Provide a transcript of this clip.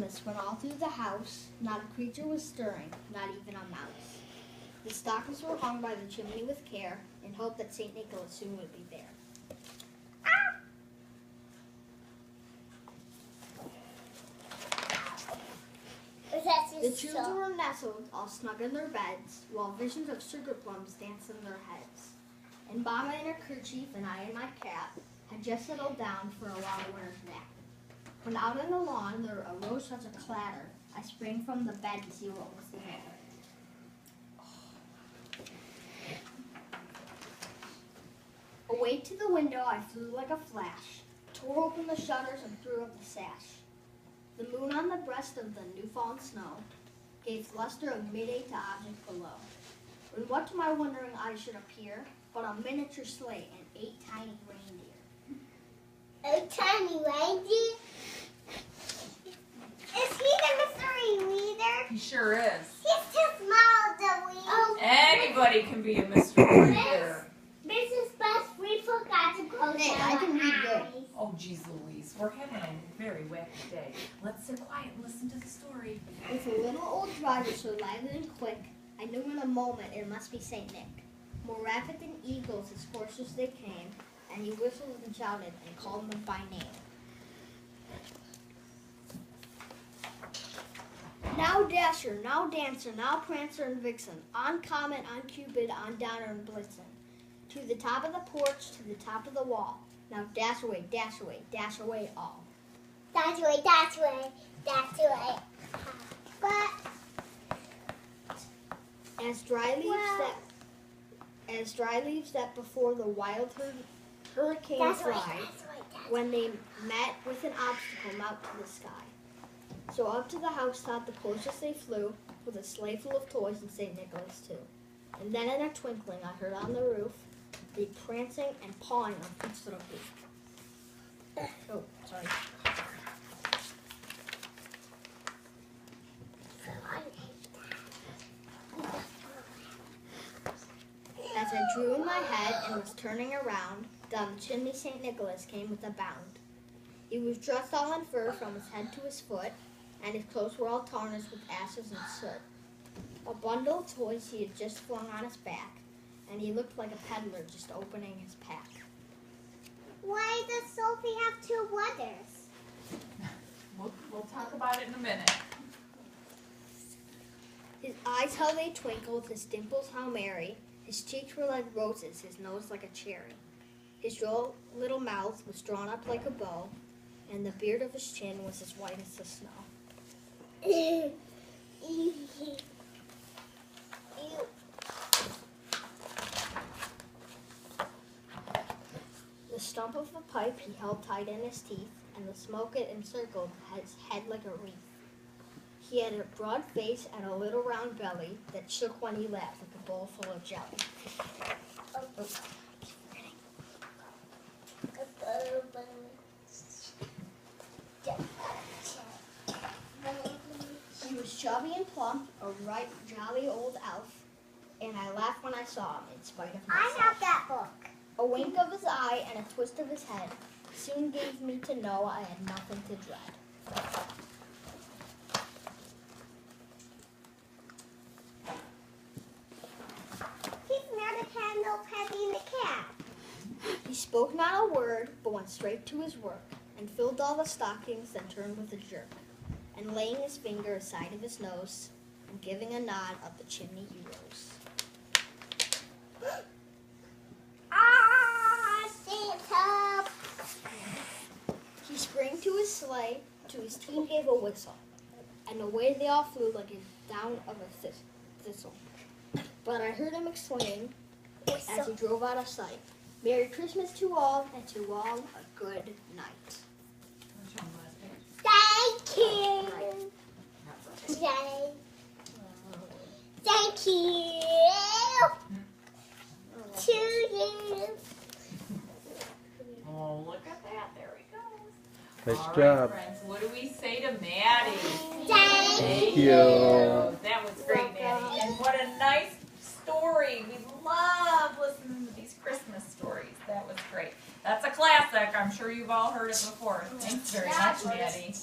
Christmas went all through the house. Not a creature was stirring, not even a mouse. The stockings were hung by the chimney with care, in hope that St. Nicholas soon would be there. The children were nestled, all snug in their beds, while visions of sugar plums danced in their heads. And Mama in her kerchief and I in my cap had just settled down for a long winter's nap. When out on the lawn there arose such a clatter, I sprang from the bed to see what was the matter. Away to the window I flew like a flash, tore open the shutters and threw up the sash. The moon on the breast of the new-fallen snow gave luster of midday to objects below. When what to my wondering eyes should appear but a miniature sleigh and 8 tiny reindeer. 8 tiny reindeer? Is he the mystery reader? He sure is. He's too small to read. Oh, anybody can be a mystery reader. Mrs. Best, we forgot to close I can read good. Oh, geez Louise, we're having a very wacky day. Let's sit quiet and listen to the story. With a little old driver so lively and quick, I knew in a moment it must be St. Nick. More rapid than eagles, his coursers they came, and he whistled and shouted and called them by name. Now Dasher, now Dancer, now Prancer and Vixen, on Comet, on Cupid, on Downer and Blitzen. To the top of the porch, to the top of the wall. Now dash away, all. Dash away, dash away, dash away. But As dry leaves that before the wild hurricane fly, when they met with an obstacle mount to the sky. So up to the housetop the closest they flew, with a sleigh full of toys and St. Nicholas too. And then in a twinkling I heard on the roof the prancing and pawing of Pete's little feet. Oh, sorry. As I drew in my head and was turning around, down the chimney St. Nicholas came with a bound. He was dressed all in fur from his head to his foot, and his clothes were all tarnished with ashes and soot. A bundle of toys he had just flung on his back, and he looked like a peddler just opening his pack. Why does Sophie have 2 brothers? We'll talk about it in a minute. His eyes how they twinkled, his dimples how merry, his cheeks were like roses, his nose like a cherry. His droll little mouth was drawn up like a bow, and the beard of his chin was as white as the snow. The stump of a pipe he held tight in his teeth, and the smoke it encircled his head like a wreath. He had a broad face and a little round belly that shook when he laughed like a bowl full of jelly. Oh. He was chubby and plump, a right jolly old elf, and I laughed when I saw him in spite of myself. I have that book. A wink of his eye and a twist of his head soon gave me to know I had nothing to dread. He's not a candle petting the cat. He spoke not a word, but went straight to his work, and filled all the stockings, then turned with a jerk, and laying his finger aside of his nose, and giving a nod up the chimney he rose. Santa! He sprang to his sleigh, to his team gave a whistle, and away they all flew like a down of a thistle. But I heard him exclaim, as he drove out of sight, Merry Christmas to all, and to all a good night. Thank you! Thank you! To you! Oh, look at that. There he goes. Nice All job. right, friends. What do we say to Matty? Thank you. That was great, Matty. And what a nice story. We love listening to these Christmas stories. That was great. That's a classic. I'm sure you've all heard it before. Thanks very much, Matty.